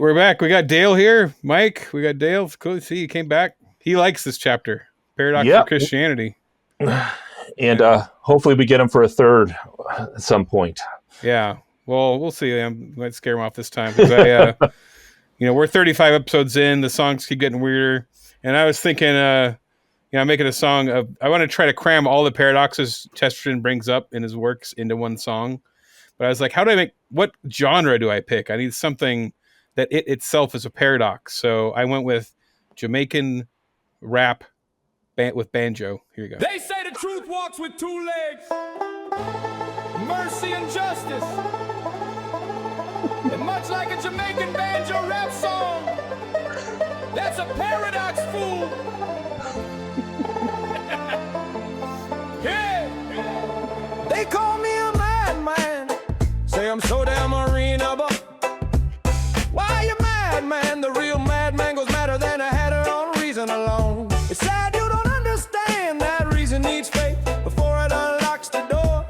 we're back. We got Dale here. Mike, we got Dale. It's cool to see you came back. He likes this chapter, Paradox of Christianity. And hopefully we get him for a third at some point. Yeah. Well, we'll see. I might scare him off this time because we're 35 episodes in. The songs keep getting weirder, and I was thinking, I'm making a song of. I want to try to cram all the paradoxes Chesterton brings up in his works into one song. But I was like, what genre do I pick? I need something that it itself is a paradox. So I went with Jamaican rap with banjo. Here you go. They say the truth walks with two legs, mercy and justice. And much like a Jamaican banjo rap song, that's a paradox, fool. Yeah. They call me a madman, say I'm so damn unreasonable. Why you mad, man? The real madman goes madder than a hatter on reason alone. It's sad you don't understand that reason needs faith before it unlocks the door.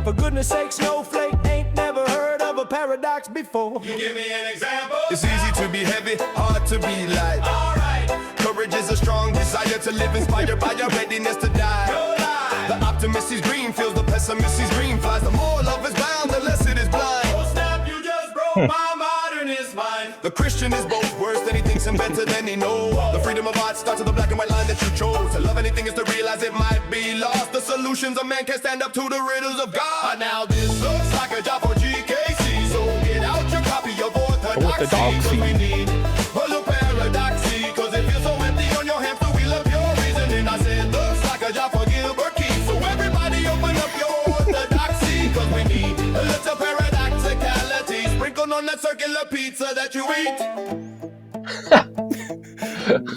For goodness sake, snowflake ain't never heard of a paradox before. You give me an example. It's easy to be heavy, hard to be light. All right. Courage is a strong desire to live, inspired by your readiness to die. No lie. The optimist is green, feels the pessimist is green. Flies, the more love is bound, the less it is blind. Oh snap, you just broke my modernist mind. The Christian is both worse than he thinks and better than he knows. The freedom of art starts with the black and white line that you chose. To love anything is to realize it might be lost. The solutions of man can stand up to the riddles of God. Now this looks like a job for GKC, so get out your copy of Orthodoxy, cause we need a little paradoxy, cause it feels so empty on your hands, the wheel of your reasoning. I said looks like a job for Gilbert Keith, so everybody open up your Orthodoxy, cause we need a little paradoxicality sprinkled on that circular pizza that you eat.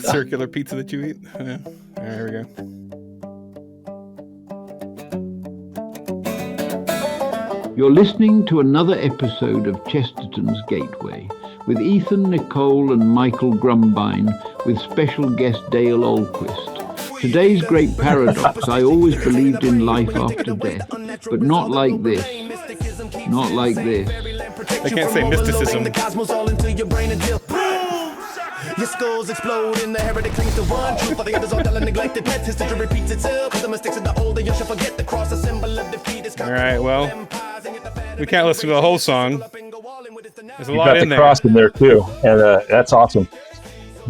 Circular pizza that you eat? Yeah. All right, here we go. You're listening to another episode of Chesterton's Gateway with Ethan, Nicolle and Michael Grumbine with special guest Dale Ahlquist. Today's great paradox: I always believed in life after death, but not like this. Not like this. I can't say mysticism. Your skulls explode in the heretic clings to one truth, for the others all dull and neglected. Pets history repeats itself. The mistakes of the older you should forget. The cross, a symbol of defeat is. All right, well, we can't listen to the whole song. There's a You've lot got in the there. cross in there too, and that's awesome.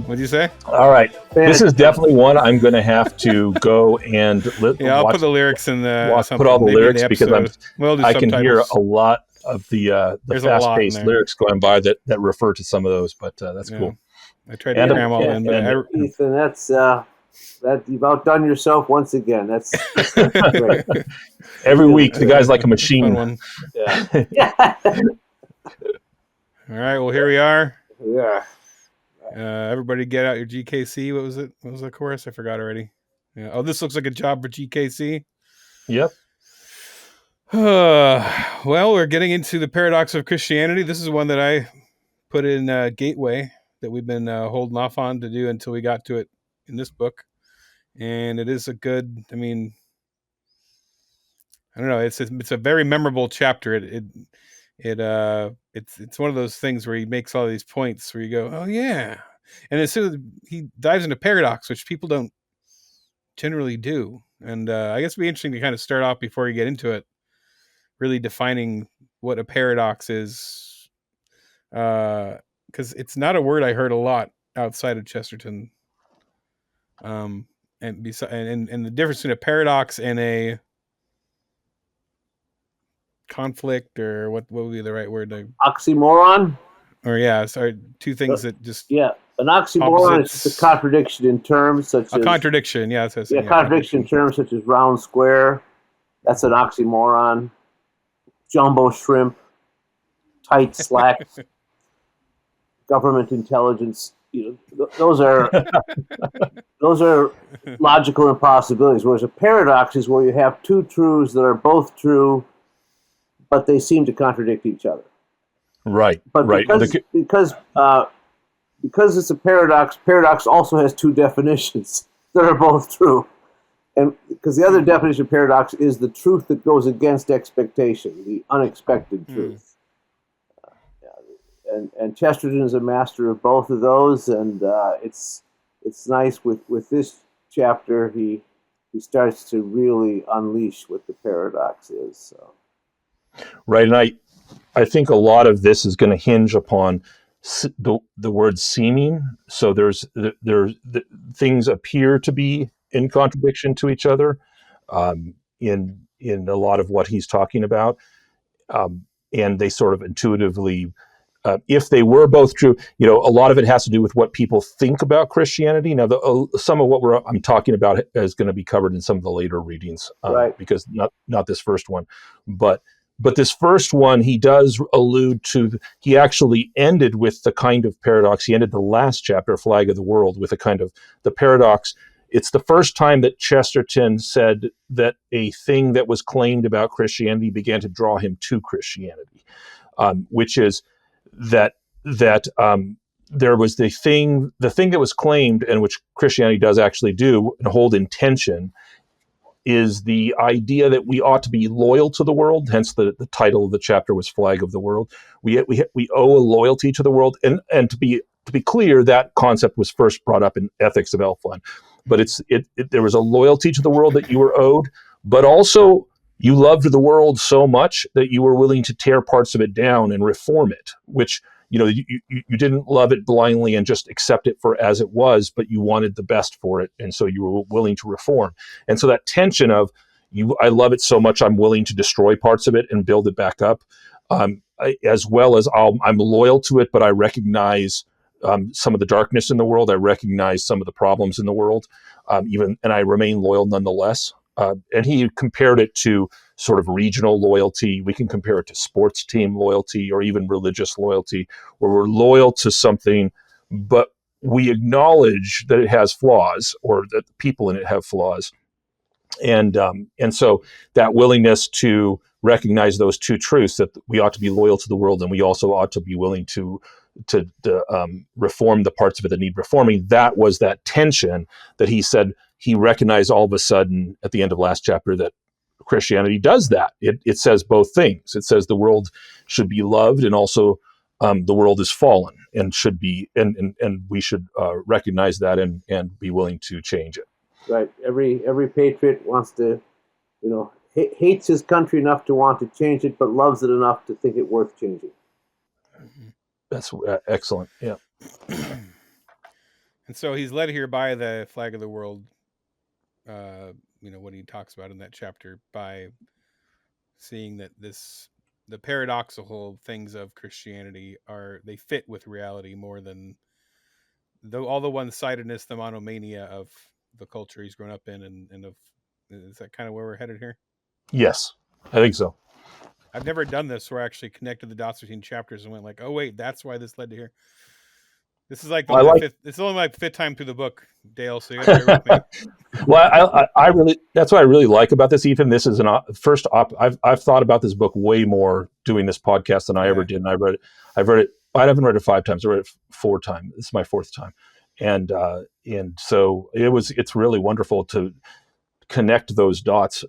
What'd you say? All right, this is definitely one I'm going to have to go and I'll put the lyrics in the put all the lyrics because I can hear subtitles. a lot of the fast-paced lyrics going by that refer to some of those, but that's cool. I tried to cram all in, but Ethan, that's you've outdone yourself once again. That's great. Every week, the guy's like a machine. One. Yeah. All right, well, here we are. Yeah. Everybody get out your GKC. What was it? What was the chorus? I forgot already. Yeah. Oh, this looks like a job for GKC. Yep. Well, we're getting into the paradox of Christianity. This is one that I put in Gateway that we've been holding off on to do until we got to it in this book. And it is a good, I mean, I don't know. It's a very memorable chapter. It's one of those things where he makes all these points where you go, oh yeah. And as soon as he dives into paradox, which people don't generally do. And I guess it'd be interesting to kind of start off before you get into it, really defining what a paradox is. Because it's not a word I heard a lot outside of Chesterton. And the difference between a paradox and a conflict, or what would be the right word? Oxymoron? Or sorry, two things that just... Yeah, an oxymoron is just a contradiction in terms such as... A contradiction, yeah. Contradiction in terms such as round square. That's an oxymoron. Jumbo shrimp. Tight slacks. Government intelligence. Those are logical impossibilities. Whereas a paradox is where you have two truths that are both true, but they seem to contradict each other. Right. But because it's a paradox, paradox also has two definitions that are both true. And because the other definition of paradox is the truth that goes against expectation, the unexpected truth. and Chesterton is a master of both of those, and it's nice with this chapter he starts to really unleash what the paradox is. So. Right, and I think a lot of this is going to hinge upon the word seeming. So there's things appear to be in contradiction to each other in a lot of what he's talking about, and they sort of intuitively, if they were both true, a lot of it has to do with what people think about Christianity. Now, some of what I'm talking about is going to be covered in some of the later readings, right? Because not this first one, but this first one, he does allude to. He actually ended with the kind of paradox. He ended the last chapter, Flag of the World, with a kind of the paradox. It's the first time that Chesterton said that a thing that was claimed about Christianity began to draw him to Christianity, which is that there was the thing that was claimed, and which Christianity does actually do and hold in tension, is the idea that we ought to be loyal to the world. Hence the title of the chapter was Flag of the World. We owe a loyalty to the world, and to be clear, that concept was first brought up in Ethics of Elfland. But there was a loyalty to the world that you were owed, but also you loved the world so much that you were willing to tear parts of it down and reform it, which, you didn't love it blindly and just accept it for as it was, but you wanted the best for it. And so you were willing to reform. And so that tension of I love it so much, I'm willing to destroy parts of it and build it back up, as well as I'm loyal to it, but I recognize some of the darkness in the world. I recognize some of the problems in the world, and I remain loyal nonetheless. And he compared it to sort of regional loyalty. We can compare it to sports team loyalty or even religious loyalty, where we're loyal to something, but we acknowledge that it has flaws, or that the people in it have flaws. And so that willingness to recognize those two truths, that we ought to be loyal to the world, and we also ought to be willing to reform the parts of it that need reforming. That was that tension that he said he recognized all of a sudden at the end of last chapter, that Christianity does that. It says both things. It says the world should be loved, and also the world is fallen and should be, and we should recognize that and be willing to change it. Right. Every patriot wants to, hates his country enough to want to change it, but loves it enough to think it worth changing. That's excellent. Yeah. And so he's led here by the Flag of the World, what he talks about in that chapter, by seeing that the paradoxical things of Christianity they fit with reality more than all the one-sidedness, the monomania of the culture he's grown up in, and is that kind of where we're headed here? Yes, I think so. I've never done this where I actually connected the dots between chapters and went like, oh wait, that's why this led to here. This is like it's only my fifth time through the book, Dale. So you got to bear with me. Well, I really, that's what I really like about this, Ethan. This is I've thought about this book way more doing this podcast than I ever did. And I've read it. I haven't read it 5 times. I read it 4 times. This is my 4th time. And so it's really wonderful to connect those dots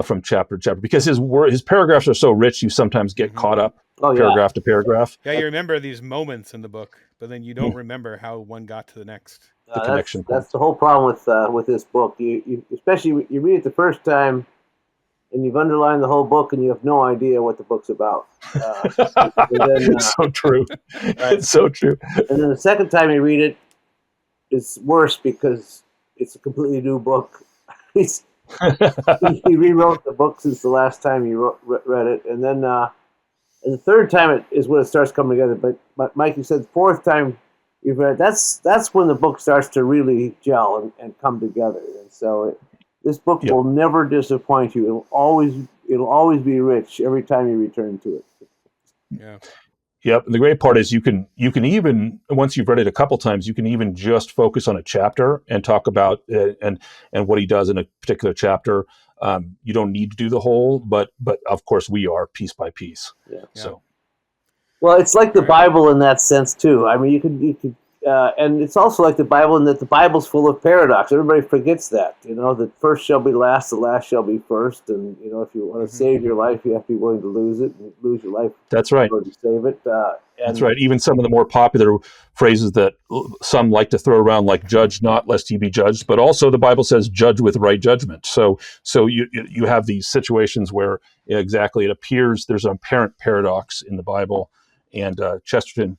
from chapter to chapter, because his paragraphs are so rich, you sometimes get caught up paragraph to paragraph. Yeah, you remember these moments in the book, but then you don't remember how one got to the next. The connection. That's the whole problem with this book. You especially you read it the first time, and you've underlined the whole book, and you have no idea what the book's about. It's so true. Right? It's so true. And then the second time you read it, it's worse because it's a completely new book. He rewrote the book since the last time you read it, and then the third time is when it starts coming together. But Mike, you said the 4th time you've read it, that's when the book starts to really gel and come together. And so this book will never disappoint you. It'll always be rich every time you return to it. Yeah. Yep. And the great part is you can even, once you've read it a couple times, you can even just focus on a chapter and talk about and what he does in a particular chapter. You don't need to do the whole, but of course we are piece by piece. Yeah. So, well, it's like the Bible in that sense too. I mean, you could and it's also like the Bible in that the Bible's full of paradox. Everybody forgets that, that first shall be last, the last shall be first. And, if you want to save your life, you have to be willing to lose it and lose your life. That's right. In order to save it. That's right. Even some of the more popular phrases that some like to throw around, like "judge not, lest ye be judged," but also the Bible says "judge with right judgment." So you have these situations where exactly it appears there's an apparent paradox in the Bible, and Chesterton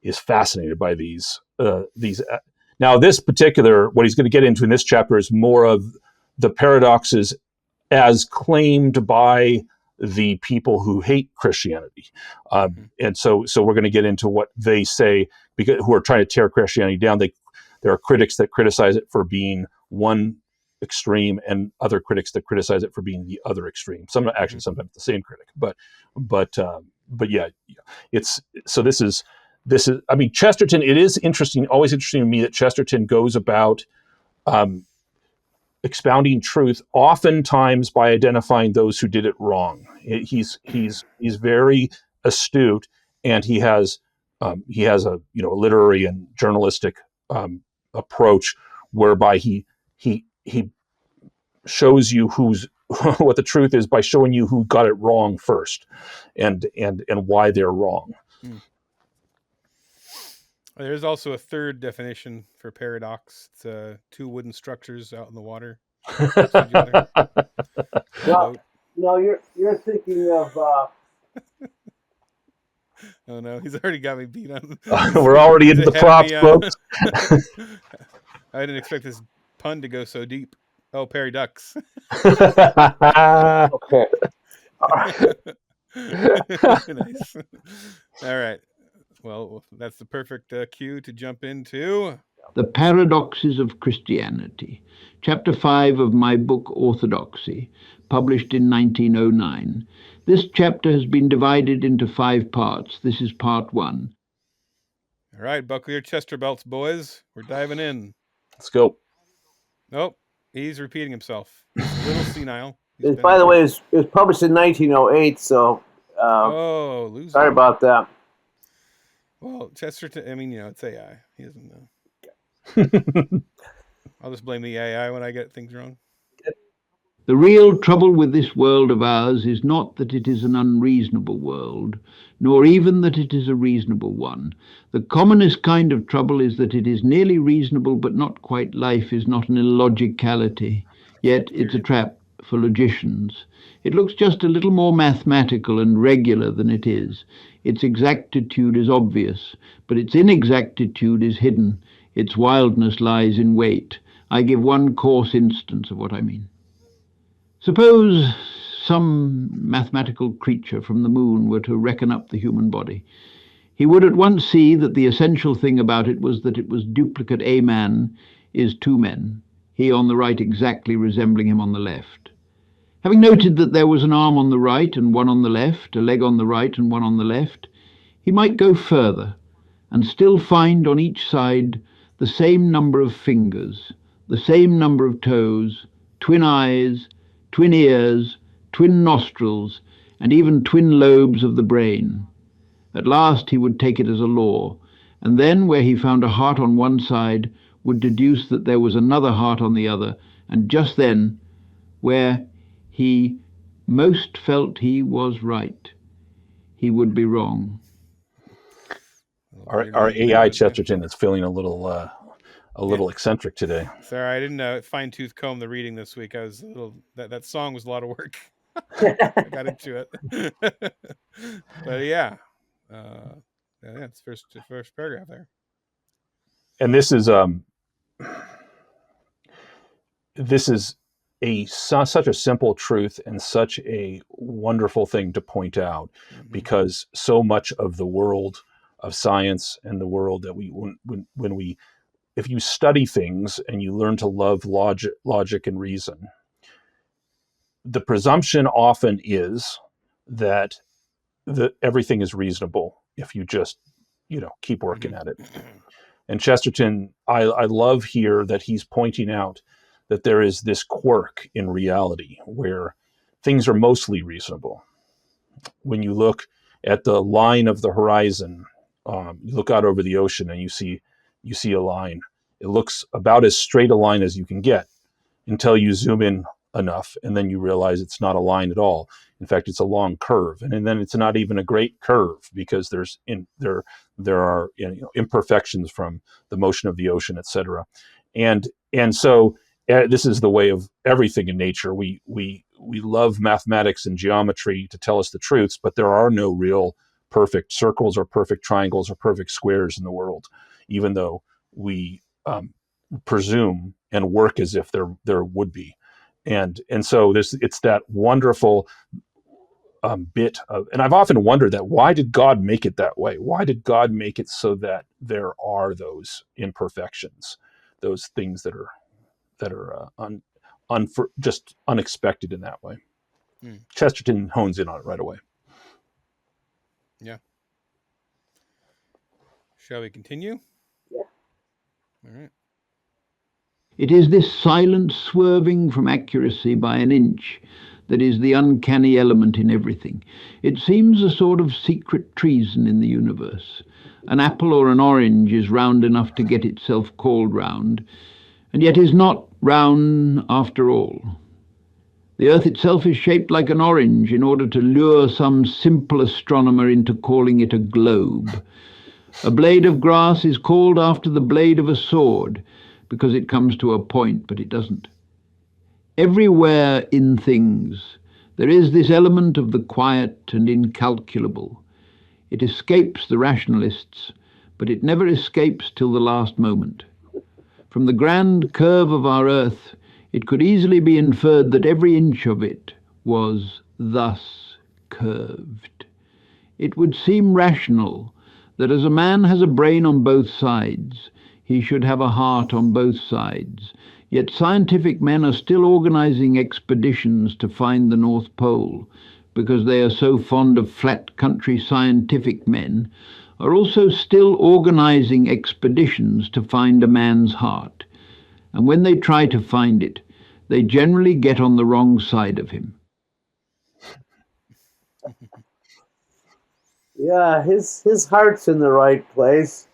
is fascinated by these. Now, this particular, what he's going to get into in this chapter is more of the paradoxes as claimed by the people who hate Christianity. And so we're going to get into what they say, because who are trying to tear Christianity down. There are critics that criticize it for being one extreme, and other critics that criticize it for being the other extreme. Sometimes the same critic, but yeah, it's, so this is, I mean, Chesterton, it is interesting, always interesting to me that Chesterton goes about expounding truth, oftentimes by identifying those who did it wrong. He's very astute, and he has a literary and journalistic approach whereby he shows you what the truth is by showing you who got it wrong first, and why they're wrong. There's also a third definition for paradox. It's two wooden structures out in the water. Well, no, you're thinking of. Oh no, he's already got me beat on. We're already into the props, folks. I didn't expect this pun to go so deep. Oh, Perry Ducks. Okay. Nice. All right. Well, that's the perfect cue to jump into The Paradoxes of Christianity, Chapter 5 of my book Orthodoxy, published in 1909. This chapter has been divided into 5 parts. This is part 1. All right, buckle your chester belts, boys. We're diving in. Let's go. Nope, he's repeating himself. He's a little senile. By the way, it was published in 1908, so loser. Sorry about that. Well, Chesterton, I mean, it's AI. He doesn't know. I'll just blame the AI when I get things wrong. The real trouble with this world of ours is not that it is an unreasonable world, nor even that it is a reasonable one. The commonest kind of trouble is that it is nearly reasonable, but not quite. Life is not an illogicality, yet it's a trap for logicians. It looks just a little more mathematical and regular than it is. Its exactitude is obvious, but its inexactitude is hidden. Its wildness lies in wait. I give one coarse instance of what I mean. Suppose some mathematical creature from the moon were to reckon up the human body. He would at once see that the essential thing about it was that it was duplicate A man is 2 men, he on the right exactly resembling him on the left. Having noted that there was an arm on the right and one on the left, a leg on the right and one on the left, he might go further and still find on each side the same number of fingers, the same number of toes, twin eyes, twin ears, twin nostrils, and even twin lobes of the brain. At last he would take it as a law, and then where he found a heart on one side, would deduce that there was another heart on the other, and just then, where he most felt he was right, he would be wrong. Our AI Chesterton is feeling a little eccentric today. Sorry, I didn't fine-tooth comb the reading this week. I was that song was a lot of work. I got into it. But yeah, it's first paragraph there. And this is such a simple truth and such a wonderful thing to point out, because so much of the world of science and the world that if you study things and you learn to love logic and reason, the presumption often is that everything is reasonable if you just keep working at it. And Chesterton, I love here that he's pointing out that there is this quirk in reality where things are mostly reasonable. When you look at the line of the horizon, you look out over the ocean and you see you see a line. It looks about as straight a line as you can get until you zoom in enough, and then you realize it's not a line at all. In fact, it's a long curve, and then it's not even a great curve because there are imperfections from the motion of the ocean, etc. And so this is the way of everything in nature. We love mathematics and geometry to tell us the truths, but there are no real perfect circles or perfect triangles or perfect squares in the world, even though we presume and work as if there would be. And so it's that wonderful bit of, and I've often wondered that, why did God make it that way? Why did God make it so that there are those imperfections, those things that are just unexpected in that way? Chesterton hones in on it right away. Yeah. Shall we continue? Yeah. All right. It is this silent swerving from accuracy by an inch that is the uncanny element in everything. It seems a sort of secret treason in the universe. An apple or an orange is round enough to get itself called round, and yet is not round after all. The earth itself is shaped like an orange in order to lure some simple astronomer into calling it a globe. A blade of grass is called after the blade of a sword, because it comes to a point, but it doesn't. Everywhere in things there is this element of the quiet and incalculable. It escapes the rationalists, but it never escapes till the last moment. From the grand curve of our earth, it could easily be inferred that every inch of it was thus curved. It would seem rational that as a man has a brain on both sides, he should have a heart on both sides. Yet scientific men are still organizing expeditions to find the North Pole, because they are so fond of flat country. Scientific men are also still organizing expeditions to find a man's heart. And when they try to find it, they generally get on the wrong side of him. Yeah, his heart's in the right place.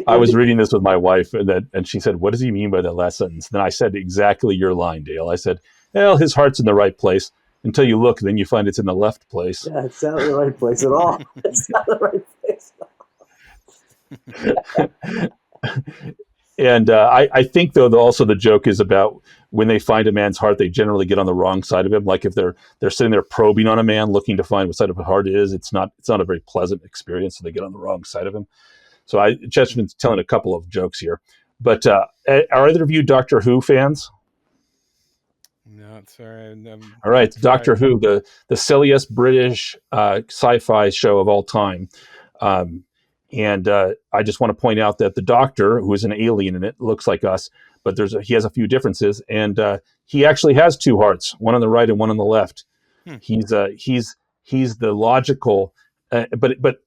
I was reading this with my wife, and she said, "What does he mean by that last sentence?" Then I said exactly your line, Dale. I said, "Well, his heart's in the right place until you look, then you find it's in the left place." Yeah, it's not in the right place at all. It's not the right place. And I think, though, also the joke is about when they find a man's heart, they generally get on the wrong side of him. Like if they're sitting there probing on a man, looking to find what side of his heart it is, it's not a very pleasant experience. So they get on the wrong side of him. So Chesterton's telling a couple of jokes here. But are either of you Doctor Who fans? No, it's all right. All right, Doctor Who, the silliest British sci-fi show of all time. And I just want to point out that the Doctor, who is an alien in it, looks like us, but he has a few differences, and he actually has two hearts, one on the right and one on the left. He's the logical, but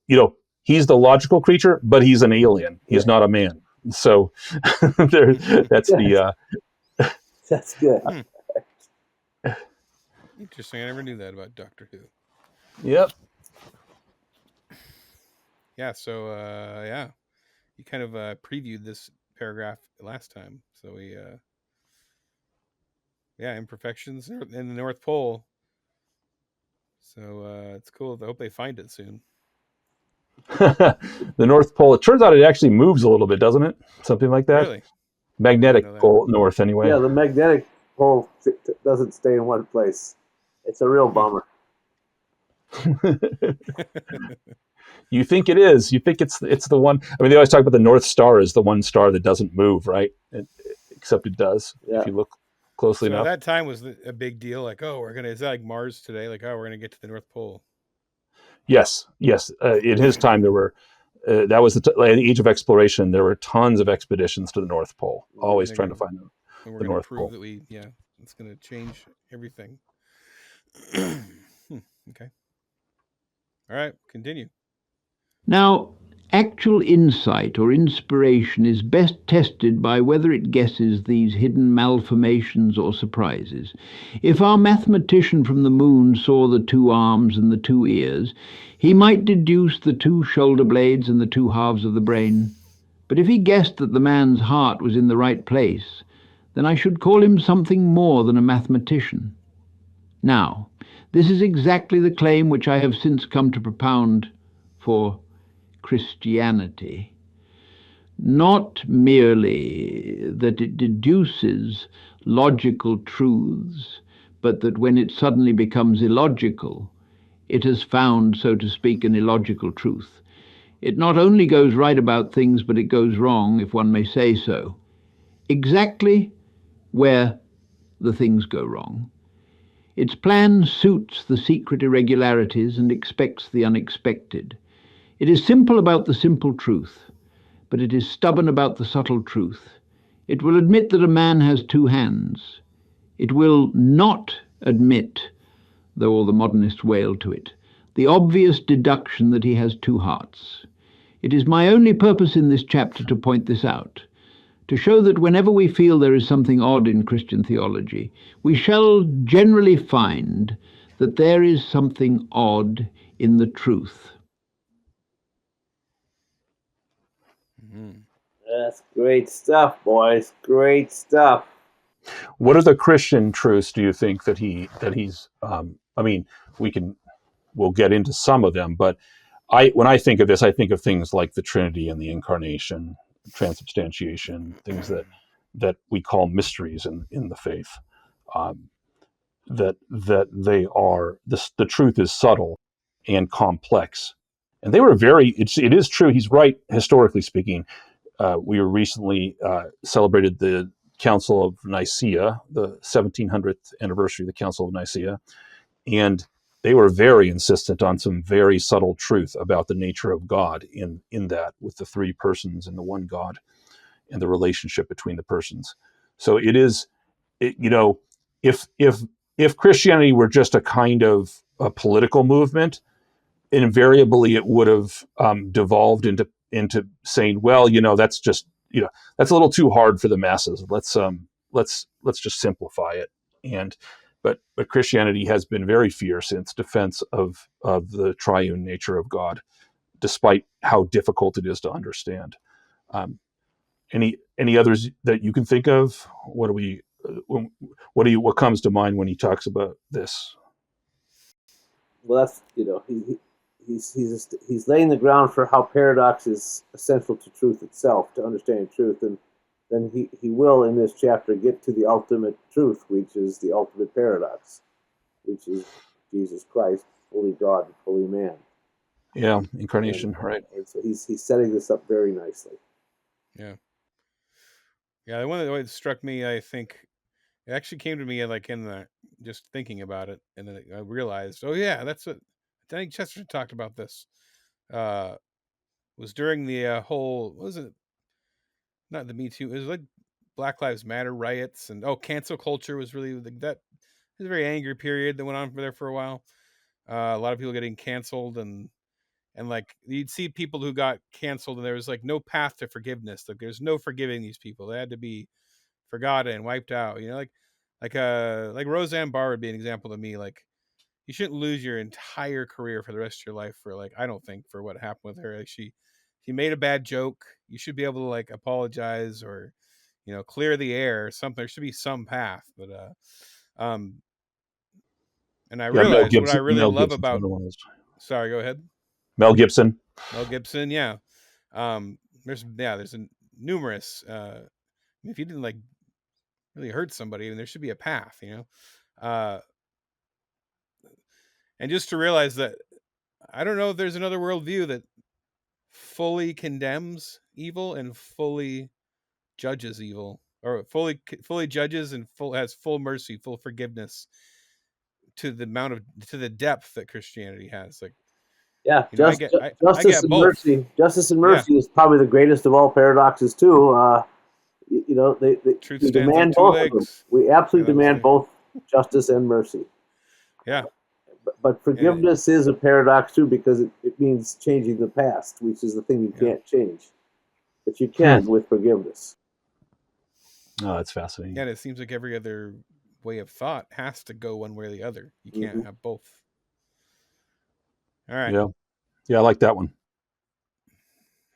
he's the logical creature, but he's an alien. He's not a man. So that's That's good. Interesting. I never knew that about Doctor Who. Yep. Yeah. So you kind of previewed this paragraph last time. So we imperfections in the North Pole. So it's cool. I hope they find it soon. The North Pole. It turns out it actually moves a little bit, doesn't it? Something like that. Really? Magnetic pole north, anyway. Yeah, the magnetic pole doesn't stay in one place. It's a real bummer. You think it is. You think it's the one. I mean, they always talk about the North Star as the one star that doesn't move, right? Except it does, if you look closely enough. At that time was a big deal. Like, oh, is that like Mars today? Like, oh, we're gonna get to the North Pole. Yes. In his time, there were. That was the age of exploration. There were tons of expeditions to the North Pole, always trying to find the North Pole. That it's going to change everything. Okay. All right, continue. Now, actual insight or inspiration is best tested by whether it guesses these hidden malformations or surprises. If our mathematician from the moon saw the 2 arms and the 2 ears, he might deduce the 2 shoulder blades and the 2 halves of the brain. But if he guessed that the man's heart was in the right place, then I should call him something more than a mathematician. Now, this is exactly the claim which I have since come to propound for Christianity. Not merely that it deduces logical truths, but that when it suddenly becomes illogical, it has found, so to speak, an illogical truth. It not only goes right about things, but it goes wrong, if one may say so. Exactly where the things go wrong. Its plan suits the secret irregularities and expects the unexpected. It is simple about the simple truth, but it is stubborn about the subtle truth. It will admit that a man has 2 hands. It will not admit, though all the modernists wail to it, the obvious deduction that he has 2 hearts. It is my only purpose in this chapter to point this out, to show that whenever we feel there is something odd in Christian theology, we shall generally find that there is something odd in the truth. That's great stuff, boys. Great stuff. What are the Christian truths do you think that he's I mean, we'll get into some of them, but when I think of this, I think of things like the Trinity and the Incarnation, transubstantiation, things that we call mysteries in the faith. That they are the truth is subtle and complex, and they were it is true. He's right, historically speaking. We were recently celebrated the Council of Nicaea, the 1700th anniversary of the Council of Nicaea, and they were very insistent on some very subtle truth about the nature of God in that, with the 3 persons and the one God and the relationship between the persons. So if Christianity were just a kind of a political movement, invariably it would have devolved into saying, well, that's just, that's a little too hard for the masses. Let's just simplify it. But Christianity has been very fierce in its defense of the triune nature of God, despite how difficult it is to understand. Any others that you can think of? What comes to mind when he talks about this? Well, that's he's laying the ground for how paradox is essential to truth itself, to understanding truth, and then he will in this chapter get to the ultimate truth, which is the ultimate paradox, which is Jesus Christ, fully God and fully man. Yeah, incarnation, right? And so he's setting this up very nicely. Yeah. Yeah, the one that struck me, I think, it actually came to me like in the just thinking about it, and then I realized, oh yeah, that's what I think Chesterton talked about. This was during the whole, what was it? Not the Me Too. It was like Black Lives Matter riots, and cancel culture was really that. It was a very angry period that went on there for a while. A lot of people getting canceled, and like you'd see people who got canceled, and there was like no path to forgiveness. Like there's no forgiving these people. They had to be forgotten, wiped out. Like Roseanne Barr would be an example to me. Like you shouldn't lose your entire career for the rest of your life for I don't think for what happened with her. Like she made a bad joke. You should be able to apologize or clear the air or something. There should be some path. But and I realized what I really love about. Sorry, go ahead. Mel Gibson, yeah. There's numerous. If you didn't really hurt somebody, there should be a path, and just to realize that I don't know if there's another worldview that fully condemns evil and fully judges evil, or fully judges and has full mercy, full forgiveness to the depth that Christianity has. Justice and mercy. Justice and mercy is probably the greatest of all paradoxes too. They demand both of them. We absolutely demand both justice and mercy. Yeah. But forgiveness is a paradox too, because it means changing the past, which is the thing you can't change. But you can with forgiveness. Oh, that's fascinating. Yeah, and it seems like every other way of thought has to go one way or the other. You can't have both. All right. Yeah, I like that one.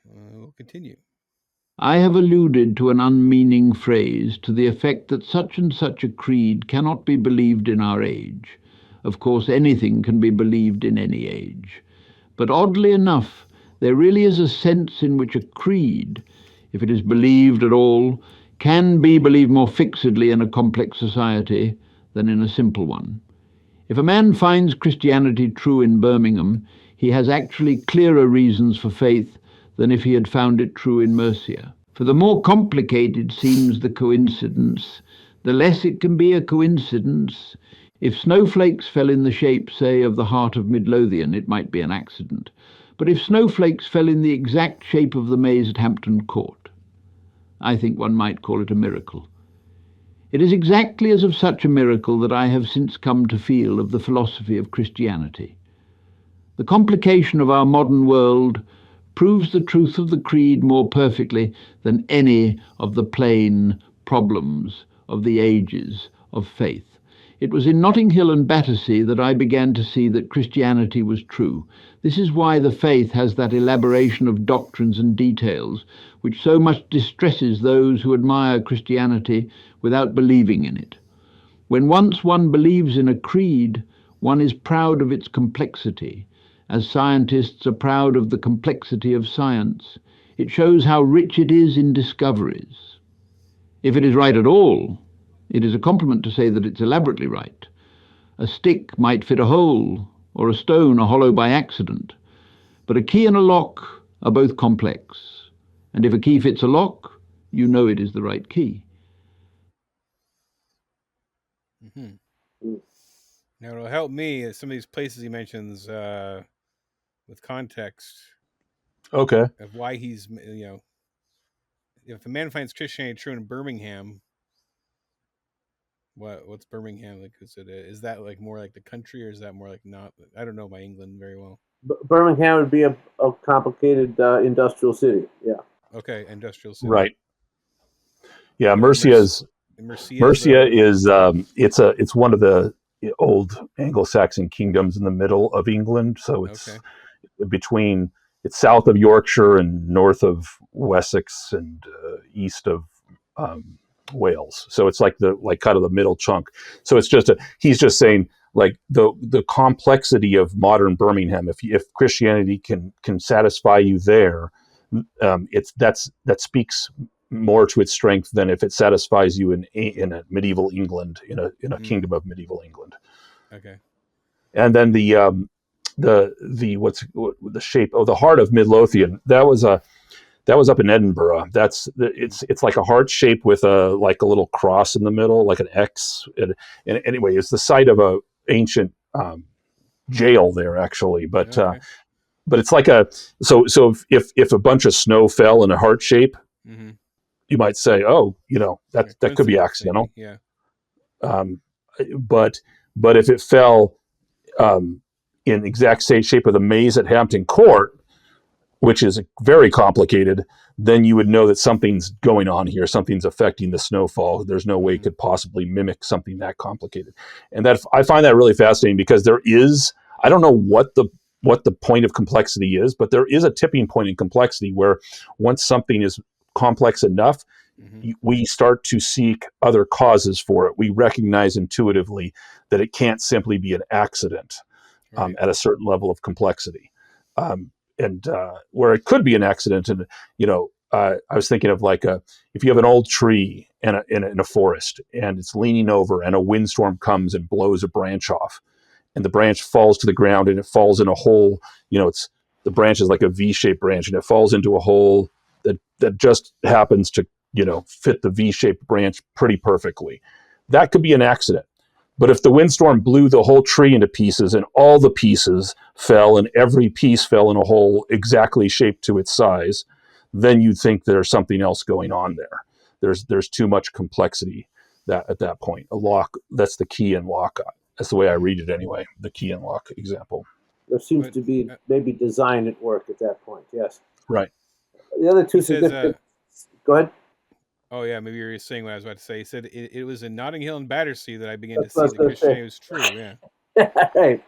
We'll continue. I have alluded to an unmeaning phrase to the effect that such and such a creed cannot be believed in our age. Of course, anything can be believed in any age. But oddly enough, there really is a sense in which a creed, if it is believed at all, can be believed more fixedly in a complex society than in a simple one. If a man finds Christianity true in Birmingham, he has actually clearer reasons for faith than if he had found it true in Mercia. For the more complicated seems the coincidence, the less it can be a coincidence. If snowflakes fell in the shape, say, of the heart of Midlothian, it might be an accident. But if snowflakes fell in the exact shape of the maze at Hampton Court, I think one might call it a miracle. It is exactly as of such a miracle that I have since come to feel of the philosophy of Christianity. The complication of our modern world proves the truth of the creed more perfectly than any of the plain problems of the ages of faith. It was in Notting Hill and Battersea that I began to see that Christianity was true. This is why the faith has that elaboration of doctrines and details which so much distresses those who admire Christianity without believing in it. When once one believes in a creed, one is proud of its complexity, as scientists are proud of the complexity of science. It shows how rich it is in discoveries. If it is right at all, it is a compliment to say that it's elaborately right. A stick might fit a hole, or a stone a hollow by accident, but a key and a lock are both complex, and if a key fits a lock, you know it is the right key. Now, it'll help me at some of these places he mentions with context. Okay. Of why he's, if a man finds Christianity true in Birmingham, what's Birmingham like? Is that like more like the country, or is that more like not? I don't know my England very well. Birmingham would be a complicated industrial city. Yeah. Okay, industrial city. Right. Yeah, Mercia is it's one of the old Anglo-Saxon kingdoms in the middle of England. So it's it's south of Yorkshire and north of Wessex and east of Wales. So it's like kind of the middle chunk. So it's he's just saying like the complexity of modern Birmingham. If Christianity can satisfy you there, that speaks more to its strength than if it satisfies you in a medieval England, in a kingdom of medieval England. Okay. And then the shape of the heart of Midlothian, that was up in Edinburgh. It's like a heart shape with a little cross in the middle, like an X. And anyway, it's the site of a ancient jail there, actually. But but it's like so if a bunch of snow fell in a heart shape, you might say, oh, that could be accidental. Maybe, yeah. But if it fell in exact same shape of the maze at Hampton Court, which is very complicated, then you would know that something's going on here. Something's affecting the snowfall. There's no way it could possibly mimic something that complicated. And that I find that really fascinating, because I don't know what the point of complexity is, but there is a tipping point in complexity where once something is complex enough, we start to seek other causes for it. We recognize intuitively that it can't simply be an accident at a certain level of complexity. And where it could be an accident, and I was thinking of if you have an old tree in a forest and it's leaning over, and a windstorm comes and blows a branch off, and the branch falls to the ground and it falls in a hole. The branch is like a V-shaped branch, and it falls into a hole that just happens to fit the V-shaped branch pretty perfectly. That could be an accident. But if the windstorm blew the whole tree into pieces, and all the pieces fell, and every piece fell in a hole exactly shaped to its size, then you'd think there's something else going on there. There's too much complexity at that point. A lock, that's the key in lock That's the way I read it anyway, the key and lock example. There seems to be maybe design at work at that point, yes. Right. The other two He says, significant... Go ahead. oh yeah, maybe you were saying what I was about to say. He said it was in Notting Hill and Battersea that I began That's to what see I that was gonna Christianity was true. Yeah. Right.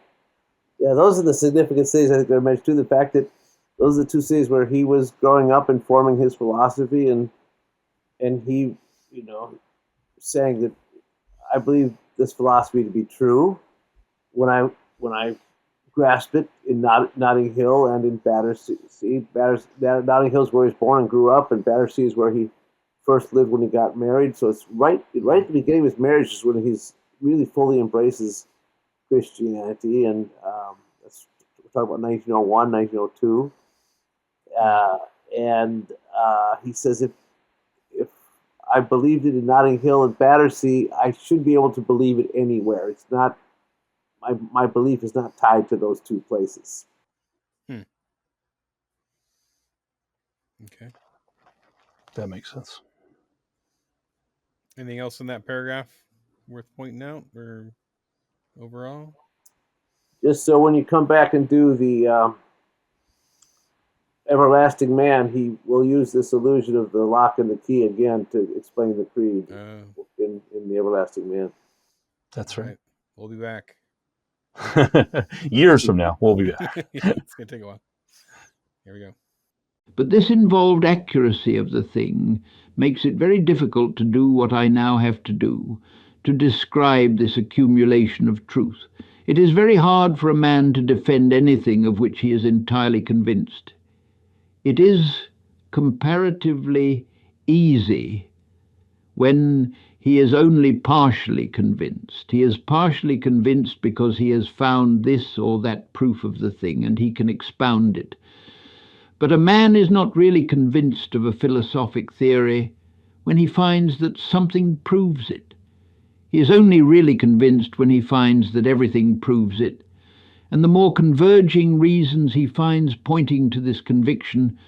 Yeah, those are the significant cities I think they're mentioned too. The fact that those are the two cities where he was growing up and forming his philosophy, and he, saying that I believe this philosophy to be true when I grasped it in Notting Hill and in Battersea. Notting Hill is where he was born and grew up, and Battersea is where he first lived when he got married. So it's right at the beginning of his marriage is when he's really fully embraces Christianity, and we're talking about 1901, 1902, and he says if I believed it in Notting Hill and Battersea, I should be able to believe it anywhere. It's not my belief is not tied to those two places. Okay. That makes sense. Anything else in that paragraph worth pointing out, or overall? Just so when you come back and do the everlasting man, he will use this illusion of the lock and the key again to explain the creed in the everlasting man. That's right. We'll be back. Years from now, we'll be back. It's going to take a while. Here we go. But this involved accuracy of the thing makes it very difficult to do what I now have to do, to describe this accumulation of truth. It is very hard for a man to defend anything of which he is entirely convinced. It is comparatively easy when he is only partially convinced. He is partially convinced because he has found this or that proof of the thing, and he can expound it. But a man is not really convinced of a philosophic theory when he finds that something proves it. He is only really convinced when he finds that everything proves it, and the more converging reasons he finds pointing to this conviction,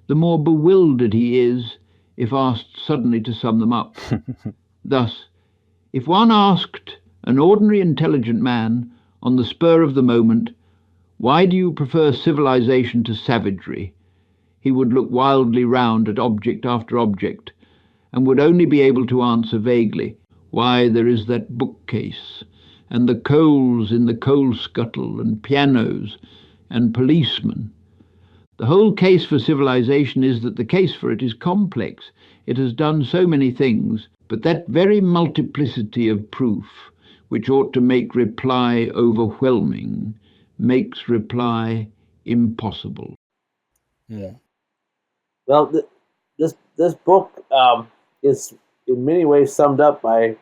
the more bewildered he is if asked suddenly to sum them up. Thus, if one asked an ordinary intelligent man on the spur of the moment, "Why do you prefer civilization to savagery?" he would look wildly round at object after object, and would only be able to answer vaguely, "Why, there is that bookcase, and the coals in the coal scuttle, and pianos, and policemen." The whole case for civilization is that the case for it is complex. It has done so many things, but that very multiplicity of proof, which ought to make reply overwhelming, makes reply impossible. Yeah. Well, this book is in many ways summed up by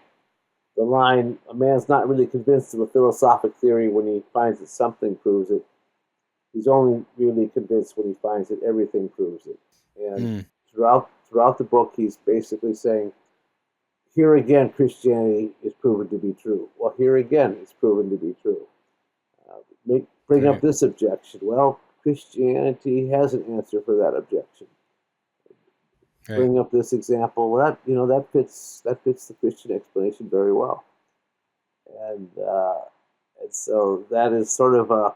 the line, "A man's not really convinced of a philosophic theory when he finds that something proves it. He's only really convinced when he finds that everything proves it." And throughout the book, he's basically saying, here again, Christianity is proven to be true. Well, here again, it's proven to be true. Bring up this objection. Well, Christianity has an answer for that objection. Right. Bring up this example. Well, that fits the Christian explanation very well. And so that is sort of a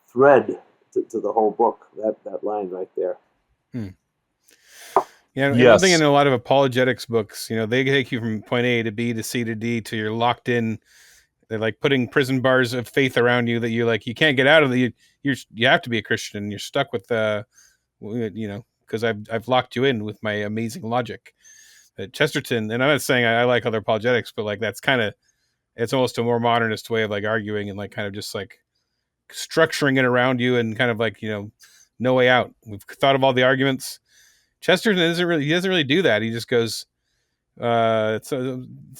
thread to the whole book. That line right there. Yeah, yes. One thing in a lot of apologetics books, they take you from point A to B to C to D to you're locked in. They're like putting prison bars of faith around you that you can't get out of. You have to be a Christian. And you're stuck with because I've locked you in with my amazing logic. Chesterton, and I'm not saying I like other apologetics, but that's kind of, it's almost a more modernist way of arguing and kind of just structuring it around you and kind of no way out. We've thought of all the arguments. Chesterton doesn't really do that. He just goes, it's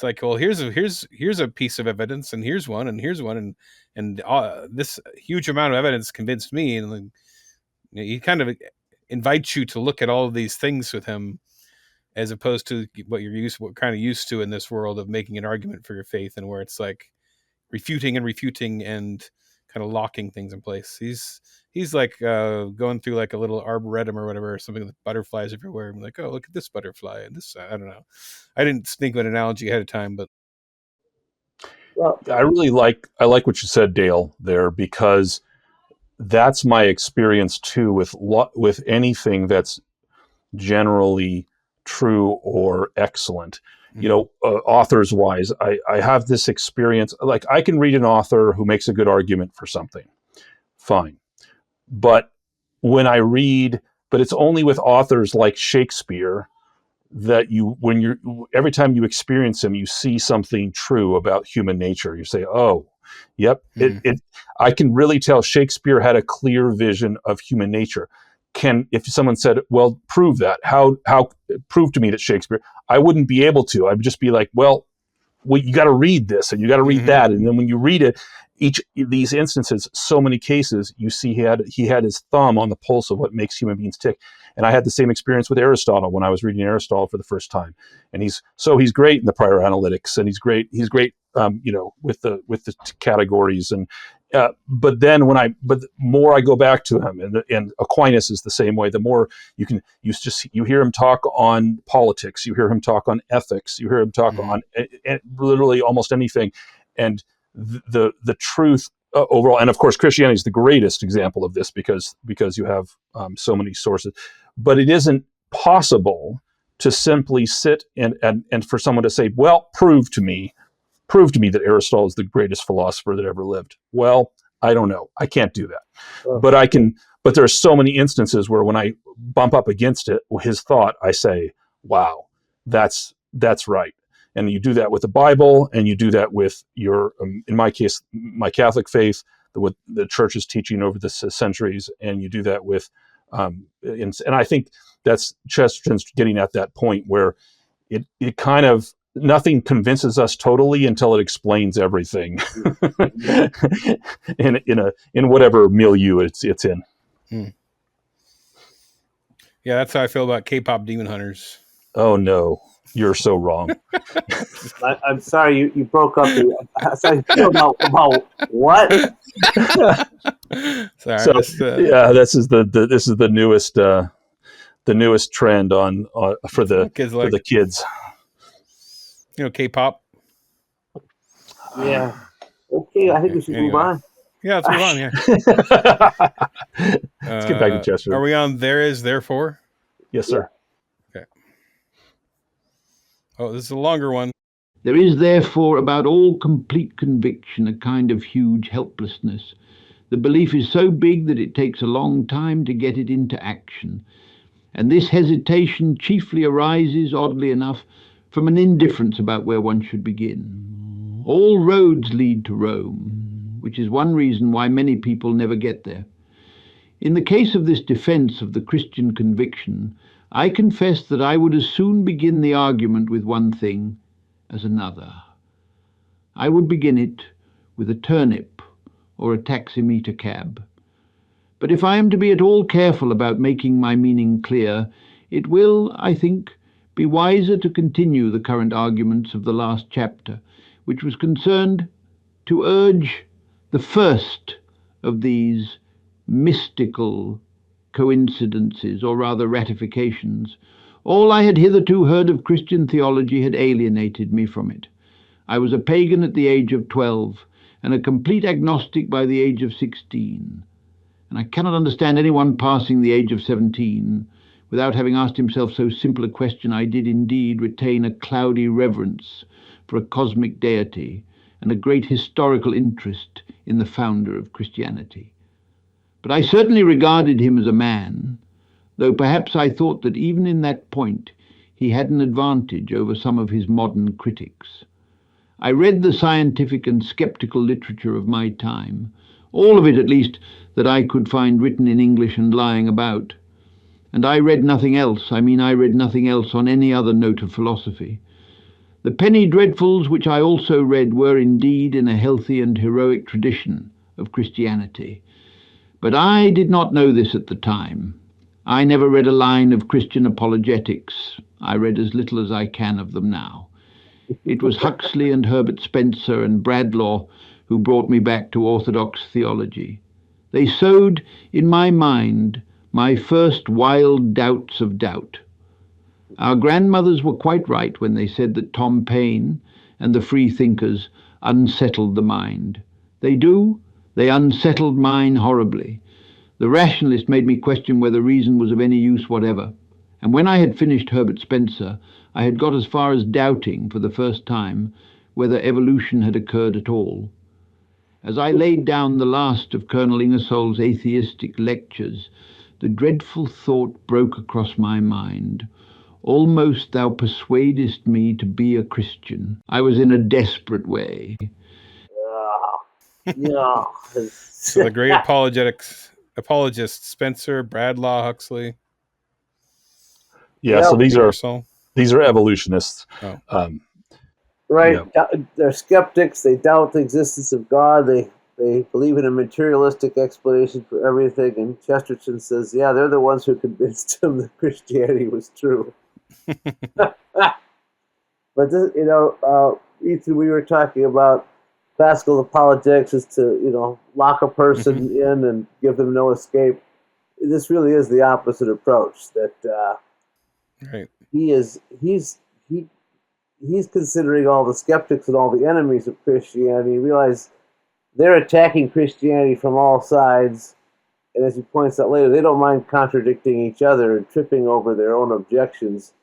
like, well, here's a piece of evidence, and here's one, and this huge amount of evidence convinced me, and he kind of invites you to look at all of these things with him, as opposed to what what kind of used to in this world of making an argument for your faith, and where it's refuting and kind of locking things in place. He's going through a little arboretum or whatever, or something with butterflies everywhere. I'm like, oh, look at this butterfly and this. I don't know. I didn't think of an analogy ahead of time, but Well, I like what you said, Dale, there, because that's my experience too with anything that's generally true or excellent. Authors wise, I have this experience. Like, I can read an author who makes a good argument for something, fine. But when I read, but it's only with authors like Shakespeare that every time you experience him, you see something true about human nature. You say, oh, yep. I can really tell Shakespeare had a clear vision of human nature. If someone said, well, prove that, how prove to me that Shakespeare, I wouldn't be able to. I'd just be like, well, you got to read this and you got to read that. And then when you read it, these instances, so many cases, you see he had his thumb on the pulse of what makes human beings tick. And I had the same experience with Aristotle when I was reading Aristotle for the first time. And he's great in the prior analytics, and he's great, with the categories. And but then the more I go back to him, and Aquinas is the same way. The more you hear him talk on politics, you hear him talk on ethics, you hear him talk on literally almost anything, and the truth overall. And of course, Christianity is the greatest example of this because you have so many sources. But it isn't possible to simply sit and for someone to say, well, prove to me that Aristotle is the greatest philosopher that ever lived. Well, I don't know. I can't do that. But there are so many instances where when I bump up against his thought, I say, wow, that's right. And you do that with the Bible, and you do that with your, in my case, my Catholic faith, what the church is teaching over the centuries, and you do that with, and I think that's Chesterton's getting at that point where it kind of, nothing convinces us totally until it explains everything in whatever milieu it's in. Yeah, that's how I feel about K-pop demon hunters. Oh no, you're so wrong. I'm sorry, you broke up. So I feel about what? Sorry. So this is the newest trend on for the kids. K-pop. Yeah. Okay, I think we should move on. Yeah, let's move on. Yeah. Let's get back to Chester. Are we on There Is Therefore? Yes, sir. Okay. Oh, this is a longer one. There is therefore about all complete conviction a kind of huge helplessness. The belief is so big that it takes a long time to get it into action. And this hesitation chiefly arises, oddly enough, from an indifference about where one should begin. All roads lead to Rome, which is one reason why many people never get there. In the case of this defense of the Christian conviction, I confess that I would as soon begin the argument with one thing as another. I would begin it with a turnip or a taximeter cab. But if I am to be at all careful about making my meaning clear, it will, I think, be wiser to continue the current arguments of the last chapter, which was concerned to urge the first of these mystical coincidences, or rather ratifications. All I had hitherto heard of Christian theology had alienated me from it. I was a pagan at the age of 12, and a complete agnostic by the age of 16. And I cannot understand anyone passing the age of 17 without having asked himself so simple a question. I did indeed retain a cloudy reverence for a cosmic deity and a great historical interest in the founder of Christianity. But I certainly regarded him as a man, though perhaps I thought that even in that point he had an advantage over some of his modern critics. I read the scientific and skeptical literature of my time, all of it at least that I could find written in English and lying about. And I read nothing else. I read nothing else on any other note of philosophy. The penny dreadfuls which I also read were indeed in a healthy and heroic tradition of Christianity. But I did not know this at the time. I never read a line of Christian apologetics. I read as little as I can of them now. It was Huxley and Herbert Spencer and Bradlaugh who brought me back to orthodox theology. They sowed in my mind my first wild doubts of doubt. Our grandmothers were quite right when they said that Tom Paine and the free thinkers unsettled the mind. They do. They unsettled mine horribly. The rationalist made me question whether reason was of any use whatever. And when I had finished Herbert Spencer, I had got as far as doubting, for the first time, whether evolution had occurred at all. As I laid down the last of Colonel Ingersoll's atheistic lectures, the dreadful thought broke across my mind. Almost thou persuadest me to be a Christian. I was in a desperate way. Yeah. So the great apologists, Spencer, Bradlaugh, Huxley. Yeah, Yeah. so these Ingersoll. are evolutionists. Oh. Right. Yeah. They're skeptics. They doubt the existence of God. They believe in a materialistic explanation for everything. And Chesterton says, yeah, they're the ones who convinced him that Christianity was true. But this, Ethan, we were talking about classical apologetics is to, lock a person in and give them no escape. This really is the opposite approach. That Right. he's considering all the skeptics and all the enemies of Christianity. You realize they're attacking Christianity from all sides, and as he points out later, they don't mind contradicting each other and tripping over their own objections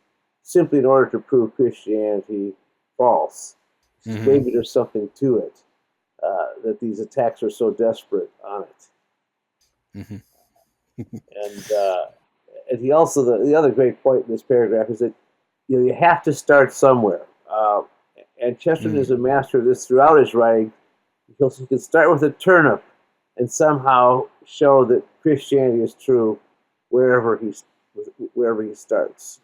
simply in order to prove Christianity false. Maybe there's something to it, that these attacks are so desperate on it. And he also, the other great point in this paragraph is that you have to start somewhere. And Chesterton is a master of this throughout his writing. He can start with a turnip and somehow show that Christianity is true wherever he starts.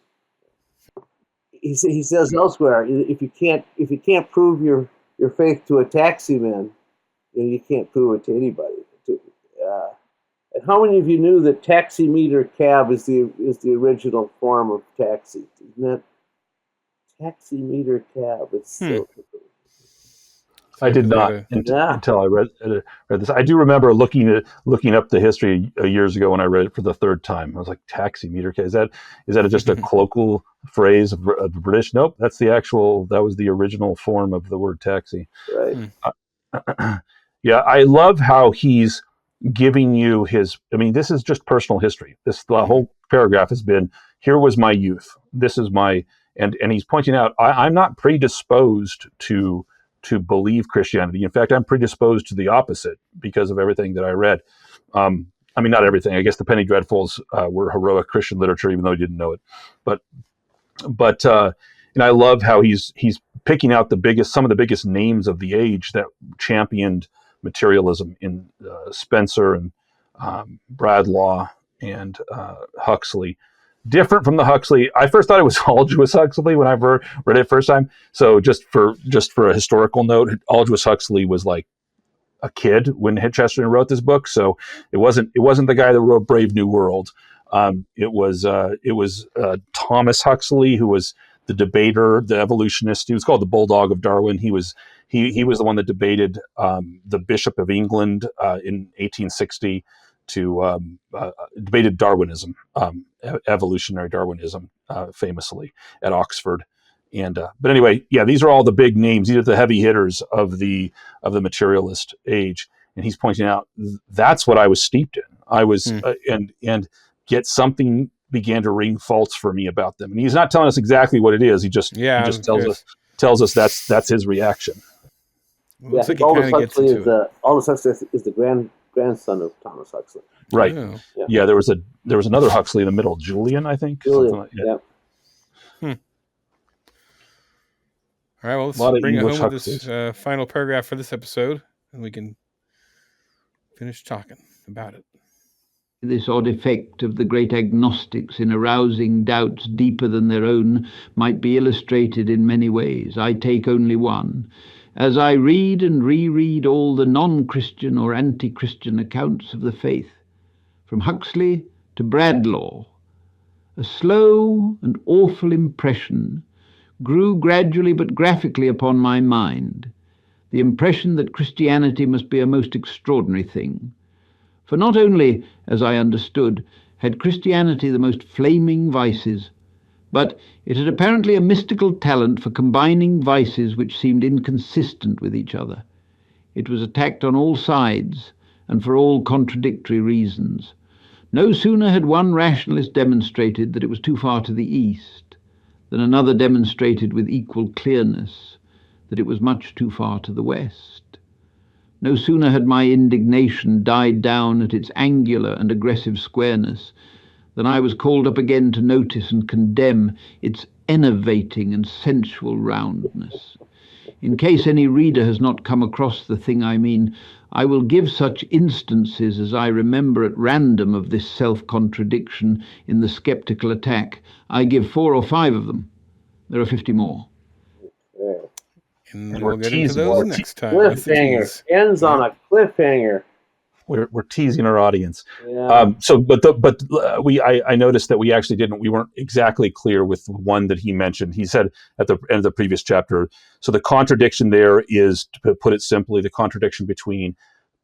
He says elsewhere, if you can't prove your faith to a taxi man, you can't prove it to anybody. And how many of you knew that taximeter cab is the original form of taxi? Isn't that taximeter cab? It's so. I did not until I read this. I do remember looking up the history years ago when I read it for the third time. I was like, taximeter cab, is that just a colloquial phrase of the British? Nope, that was the original form of the word taxi. Right. Yeah, I love how he's giving you this is just personal history. The whole paragraph has been, here was my youth. This is and he's pointing out, I'm not predisposed to believe Christianity. In fact, I'm predisposed to the opposite because of everything that I read. Not everything. I guess the Penny Dreadfuls were heroic Christian literature, even though he didn't know it. But and I love how he's picking out some of the biggest names of the age that championed materialism in Spencer and Bradlaugh and Huxley. Different from the Huxley. I first thought it was Aldous Huxley when I read it first time. So just for a historical note, Aldous Huxley was like a kid when Chesterton wrote this book. So it wasn't the guy that wrote Brave New World. It was Thomas Huxley, who was the debater, the evolutionist. He was called the Bulldog of Darwin. He was the one that debated the Bishop of England in 1860 to debated Darwinism, evolutionary Darwinism, famously at Oxford. And but anyway, yeah, these are all the big names. These are the heavy hitters of the materialist age. And he's pointing out that's what I was steeped in. I was and yet something began to ring false for me about them. And he's not telling us exactly what it is. He just tells us that's his reason. Yeah, Aldous Huxley is the grandson of Thomas Huxley. Right. Yeah. There was another Huxley in the middle, Julian, I think. Julian. Yeah. All right. Well, let's bring it home with this final paragraph for this episode, and we can finish talking about it. This odd effect of the great agnostics in arousing doubts deeper than their own might be illustrated in many ways. I take only one. As I read and reread all the non-Christian or anti-Christian accounts of the faith, from Huxley to Bradlaugh, a slow and awful impression grew gradually but graphically upon my mind, the impression that Christianity must be a most extraordinary thing. For not only, as I understood, had Christianity the most flaming vices, But it had apparently a mystical talent for combining vices which seemed inconsistent with each other. It was attacked on all sides, and for all contradictory reasons. No sooner had one rationalist demonstrated that it was too far to the east, than another demonstrated with equal clearness that it was much too far to the west. No sooner had my indignation died down at its angular and aggressive squareness than I was called up again to notice and condemn its enervating and sensual roundness. In case any reader has not come across the thing I mean, I will give such instances as I remember at random of this self-contradiction in the sceptical attack. I give 4 or 5 of them. There are 50 more. Yeah. And we'll get into those next time. Cliffhanger. Ends on a cliffhanger. We're teasing our audience. Yeah. I noticed that we weren't exactly clear with one that he mentioned. He said at the end of the previous chapter. So the contradiction there is, to put it simply, the contradiction between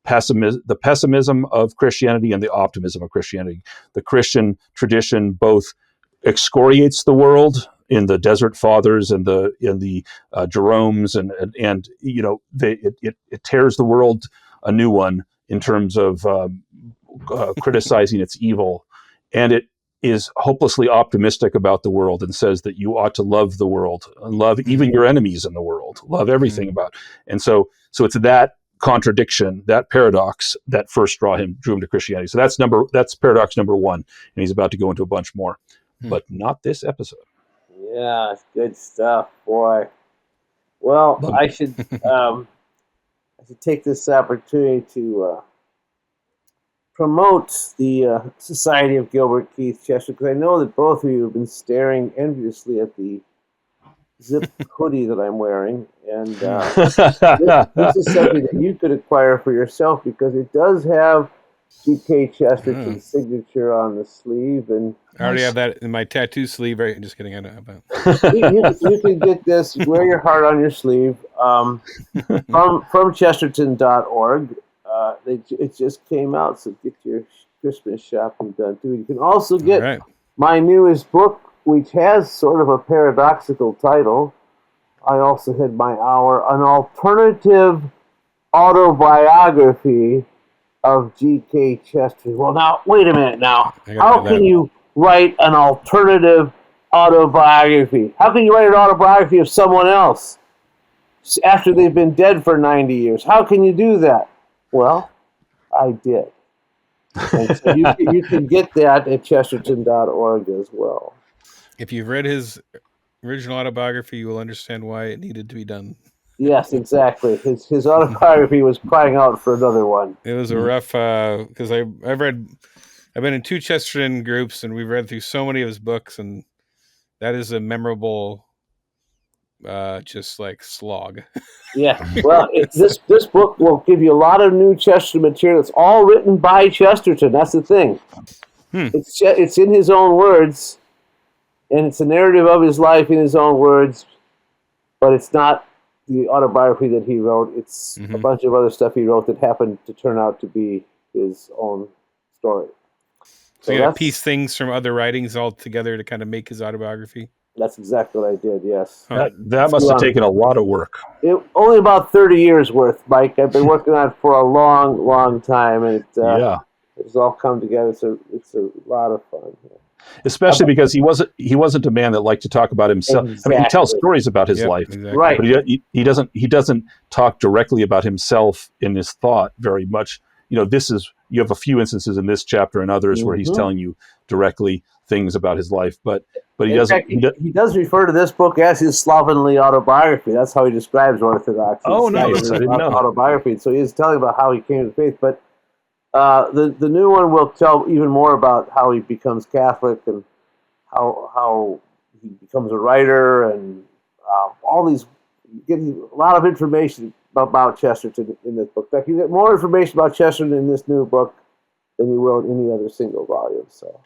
the pessimism of Christianity and the optimism of Christianity. The Christian tradition both excoriates the world in the Desert Fathers and the Jeromes, and it tears the world a new one in terms of criticizing its evil, and it is hopelessly optimistic about the world and says that you ought to love the world and love even your enemies in the world, love everything about. And so it's that contradiction, that paradox, that first drew him to Christianity. So that's paradox number 1, and he's about to go into a bunch more, but not this episode. Yeah, good stuff, boy. Well, I should take this opportunity to promote the Society of Gilbert Keith Chesterton, because I know that both of you have been staring enviously at the zip hoodie that I'm wearing, and this is something that you could acquire for yourself, because it does have GK Chesterton's signature on the sleeve, and I already have that in my tattoo sleeve. Right? Just kidding. I don't have that. you can get this. Wear your heart on your sleeve. From chesterton.org. It just came out, so get your Christmas shopping done too. You can also get my newest book, which has sort of a paradoxical title. I also had an alternative autobiography of GK Chesterton. Well, now, wait a minute now. How can you write an alternative autobiography? How can you write an autobiography of someone else after they've been dead for 90 years? How can you do that? Well, I did. And so you can get that at chesterton.org as well. If you've read his original autobiography, you will understand why it needed to be done. Yes, exactly. His autobiography was crying out for another one. It was a rough, because I've been in 2 Chesterton groups, and we've read through so many of his books, and that is a memorable, just like slog. Yeah. Well, this book will give you a lot of new Chesterton material. It's all written by Chesterton. That's the thing. It's in his own words, and it's a narrative of his life in his own words, but it's not the autobiography that he wrote. It's a bunch of other stuff he wrote that happened to turn out to be his own story. So you got to piece things from other writings all together to kind of make his autobiography? That's exactly what I did, yes. That must have taken a lot of work. Only about 30 years worth, Mike. I've been working on it for a long, long time, and it's all come together. It's a lot of fun. Yeah. Especially because he wasn't a man that liked to talk about himself. Exactly. I mean, he tells stories about his life, right? But he doesn't talk directly about himself in his thought very much. You have a few instances in this chapter and others where he's telling you directly things about his life, but he doesn't. He does refer to this book as his slovenly autobiography. That's how he describes Orthodoxy. Oh, nice! I didn't know. Autobiography. So he's telling about how he came to faith, but. The new one will tell even more about how he becomes Catholic and how he becomes a writer, and all these, getting a lot of information about Chesterton in this book. In fact, you get more information about Chesterton in this new book than you will in any other single volume. So,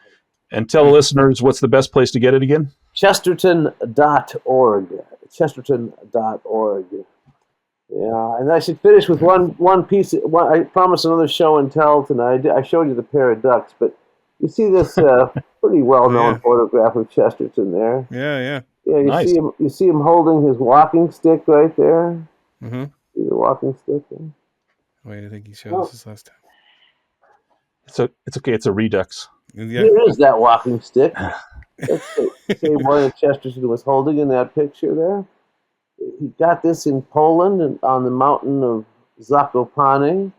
and tell listeners, what's the best place to get it again? Chesterton.org. Chesterton.org. Yeah, and I should finish with one piece. I promised another show and tell tonight. I showed you the pair of ducks, but You see this pretty well-known photograph of Chesterton there. Yeah. Yeah, Nice. you see him holding his walking stick right there. Mm-hmm. See the walking stick there? Wait, I think he showed us this last time. It's okay. It's a redux. Yeah. Here is that walking stick. That's the same one that Chesterton was holding in that picture there. He got this in Poland and on the mountain of Zakopane.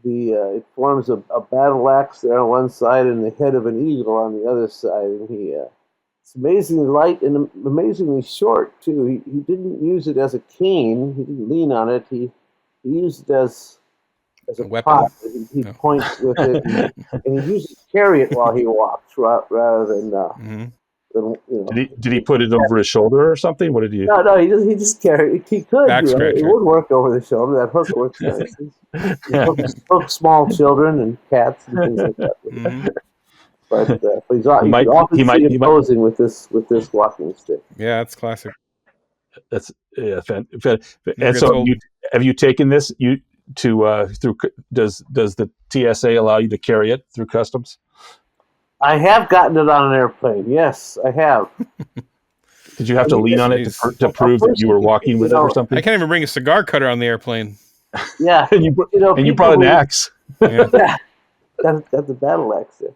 It forms a battle axe there on one side and the head of an eagle on the other side. And it's amazingly light and amazingly short too. He didn't use it as a cane. He didn't lean on it. He used it as a weapon. pot. He'd point with it, and he used to carry it while he walked rather than. Did he put it over his shoulder or something? What did he? No. He just carried. He could. Back It would work over the shoulder. That hook works nice. Hook small children and cats and things like that. Mm-hmm. But you could often see him posing with this walking stick. Yeah, that's classic. That's and so have you taken this through? Does the TSA allow you to carry it through customs? I have gotten it on an airplane. Yes, I have. Did you have to lean on it to prove that you were walking with it or something? I can't even bring a cigar cutter on the airplane. Yeah, and you brought an axe. Yeah. Got the battle axe there.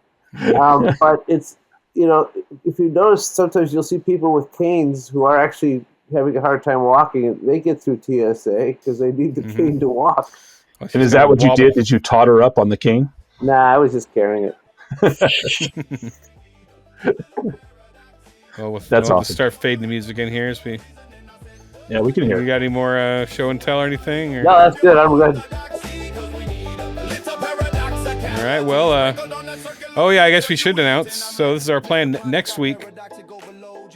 But it's if you notice, sometimes you'll see people with canes who are actually having a hard time walking, and they get through TSA because they need the cane to walk. And is that what you did? Did you tot her up on the cane? Nah, I was just carrying it. Well, that's awesome. Start fading the music in here as we can hear. You got any more show and tell or anything? Or? No, that's good. I'm good. All right. Well, I guess we should announce. So this is our plan next week.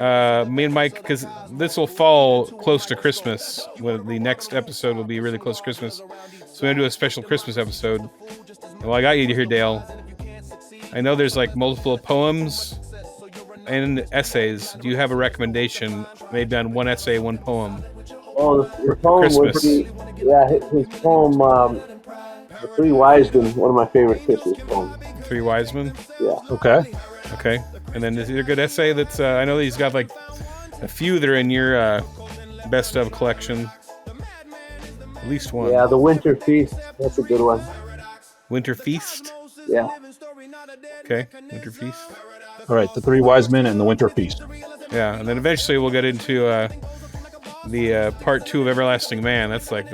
Me and Mike, because this will fall close to Christmas. When the next episode will be really close to Christmas, so we're gonna do a special Christmas episode. And well, I got you to hear, Dale. I know there's like multiple poems and essays. Do you have a recommendation? Maybe on one essay, one poem. Oh, the poem Christmas. would be his poem, "The Three Wise Men." One of my favorite Christmas poems. Three Wise Men. Yeah. Okay. And then is there a good essay that's? I know that he's got like a few that are in your best of collection. At least one. Yeah, The Winter Feast. That's a good one. Winter Feast. Yeah. Okay, Winter Feast. All right, The Three Wise Men and The Winter Feast. Yeah, and then eventually we'll get into the part 2 of Everlasting Man. That's like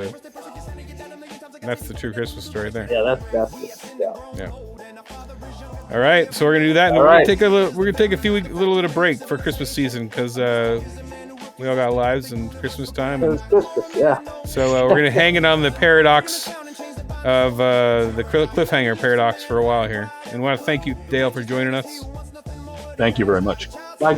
that's the true Christmas story there. Yeah, that's it. Yeah. All right, so we're gonna do that, and we're gonna take a little bit of break for Christmas season because we all got lives and Christmas time. It's Christmas, yeah. So we're gonna hang it on the paradox of the cliffhanger paradox for a while here, and I want to thank you, Dale, for joining us. Thank you very much. My